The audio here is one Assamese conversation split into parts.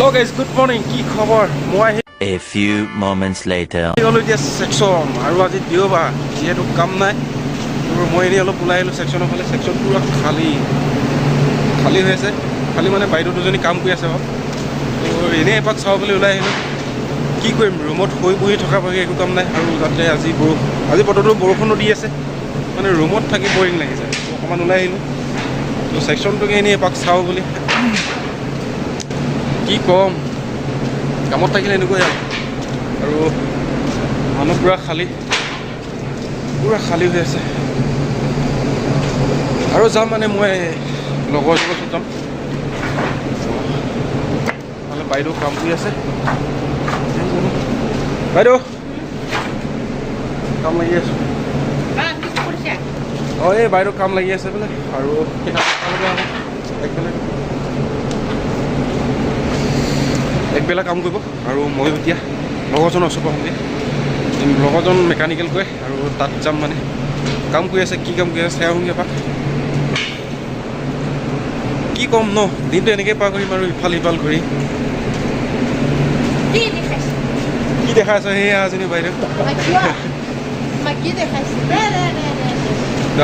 Hello guys, good morning. কি খবৰ? মই A few moments later. গলো এতিয়া সেকশন আৰু আজি দিওবা যেহেতু কাম নাই আৰু মই এনে অলপ ওলাই আহিলো সেকশনৰ ফালে সেকশন পুৰা খালী হৈ আছে খালী মানে বাইদেউ দুজনী কাম কৰি আছে তো এনে এপাক চাও বুলি ওলাই আহিলো কি কৰিম ৰুমত শুই বহি থকা ভাগে একো কাম নাই আৰু যাতে আজি বতৰটো বৰষুণো দি আছে মানে ৰুমত থাকি বৰিং লাগিছে অকমান ওলাই আহিলো তো সেকশনটোকে এনে এপাক চাও বুলি কি কম কামত থাকিলে এনেকৈ আৰু মানুহ পুৰা খালী হৈ আছে আৰু যাম মানে মই লগৰজনৰ ওচৰত যাম মানে বাইদেউ কাম কৰি আছে বাইদেউ কাম লাগি আছো অঁ এই বাইদেউ কাম লাগি আছে বোলে আৰু একবেলা কাম কৰিব আৰু মই এতিয়া লগৰজনৰ ওচৰ পামগৈ লগৰজন মেকানিকেল কৰে আৰু তাত যাম মানে কাম কৰি আছে কি কাম কৰি আছে চাই আহোঁগৈ এপাক কি ক'ম ন দিনটো এনেকৈ পাৰ কৰিম আৰু ইফাল সিফাল ঘূৰি কি দেখাই আছ সেয়া এজনী বাইদেউ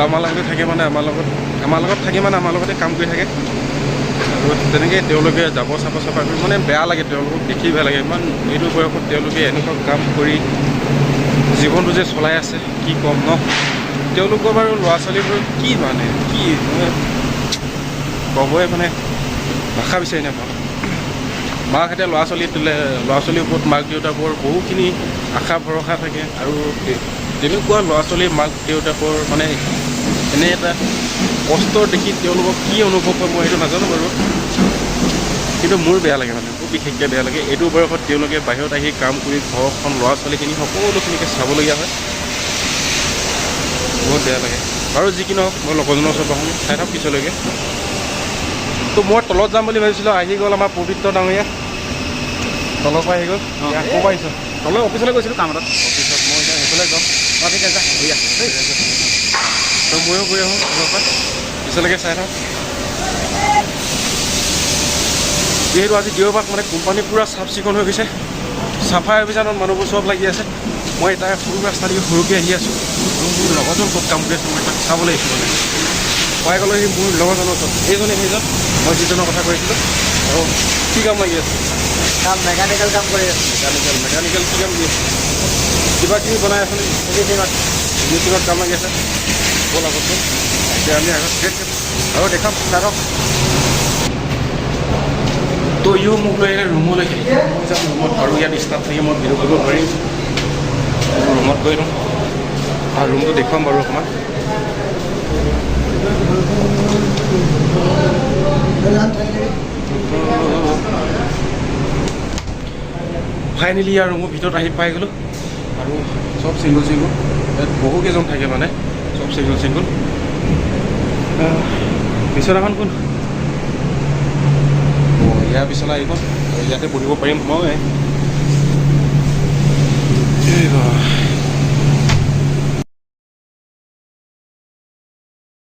আমাৰ লগতে থাকে মানে আমাৰ লগত থাকি মানে আমাৰ লগতে কাম কৰি থাকে আৰু তেনেকৈ তেওঁলোকে যাব চাফা কৰি মানে বেয়া লাগে তেওঁলোকক দেখি বেয়া লাগে ইমান এইটো বয়সত তেওঁলোকে এনেকুৱা কাম কৰি জীৱনটো যে চলাই আছে কি ক'ম ন তেওঁলোকৰ বাৰু ল'ৰা ছোৱালীবোৰ কি মানে ক'বই মানে ভাষা বিচাৰি নাপাওঁ মাকহঁতে ল'ৰা ছোৱালীৰ ওপৰত মাক দেউতাকৰ বহুখিনি আশা ভৰসা থাকে আৰু তেনেকুৱা ল'ৰা ছোৱালীৰ মাক দেউতাকৰ মানে এনে এটা কষ্ট দেখি তেওঁলোকক কি অনুভৱ হয় মই সেইটো নাজানো বাৰু কিন্তু মোৰ বেয়া লাগে মানে মোৰ বিশেষকৈ বেয়া লাগে এইটো বয়সত তেওঁলোকে বাহিৰত আহি কাম কৰি ঘৰখন ল'ৰা ছোৱালীখিনি সকলোখিনিকে চাবলগীয়া হয় বহুত বেয়া লাগে বাৰু যি কি নহওক মই লগৰজনৰ ওচৰত আহোঁ চাই থাকক পিছলৈকে তো মই তলত যাম বুলি ভাবিছিলোঁ আহি গ'ল আমাৰ পবিত্ৰ ডাঙৰীয়া তলৰ পৰা আহি গ'ল আকৌ পাৰিছোঁ তলৈ অফিচলৈ গৈছিলোঁ কাম এটাত অফিচত মই এতিয়া সেইফালে যাম ঠিক আছে তো ময়ো গৈ আহোঁ তলৰ পৰা পিছলৈকে চাই থাকক যিহেতু আজি দেওবাৰ মানে কোম্পানী পূৰা চাফ চিকুণ হৈ গৈছে চাফাই অভিযানত মানুহবোৰ চব লাগি আছে মই এটা সৰু ৰাস্তা দি সৰুকৈ আহি আছোঁ আৰু মোৰ লগৰজন ক'ত কাম কৰি আছে মই তাক চাবলৈ আহিছোঁ মানে মই গ'লো সি মোৰ লগৰজনৰ ওচৰত সেইজন মই যিজনৰ কথা কৈছিলোঁ আৰু কি কাম লাগি আছে মেকানিকেল কাম কৰি আছে মেকানিকেল কি কাম কৰি আছে কিবা কিবি বনাই আছে নেকি ইলেক্ট্ৰিকত কাম লাগি আছে ব'ল আগতকৈ এতিয়া আমি আগত আৰু দেখাম চাওক তো ইও মোক লৈ আহিলে ৰুমলৈকে মই যাম ৰুমত আৰু ইয়াত ষ্টাফ থাকি মই ভিডিঅ' কৰিব পাৰিম ৰুমত গৈ লওঁ আৰু ৰুমটো দেখুৱাম বাৰু অকণমান ফাইনেলি আৰু ৰুমৰ ভিতৰত আহি পাই গ'লোঁ আৰু চব ছিংগল ইয়াত বহুকেইজন থাকে মানে চব ছিংগল বিচনাখন কোন ইয়াৰ বিচনা এইখন ইয়াতে বহিব পাৰিম মই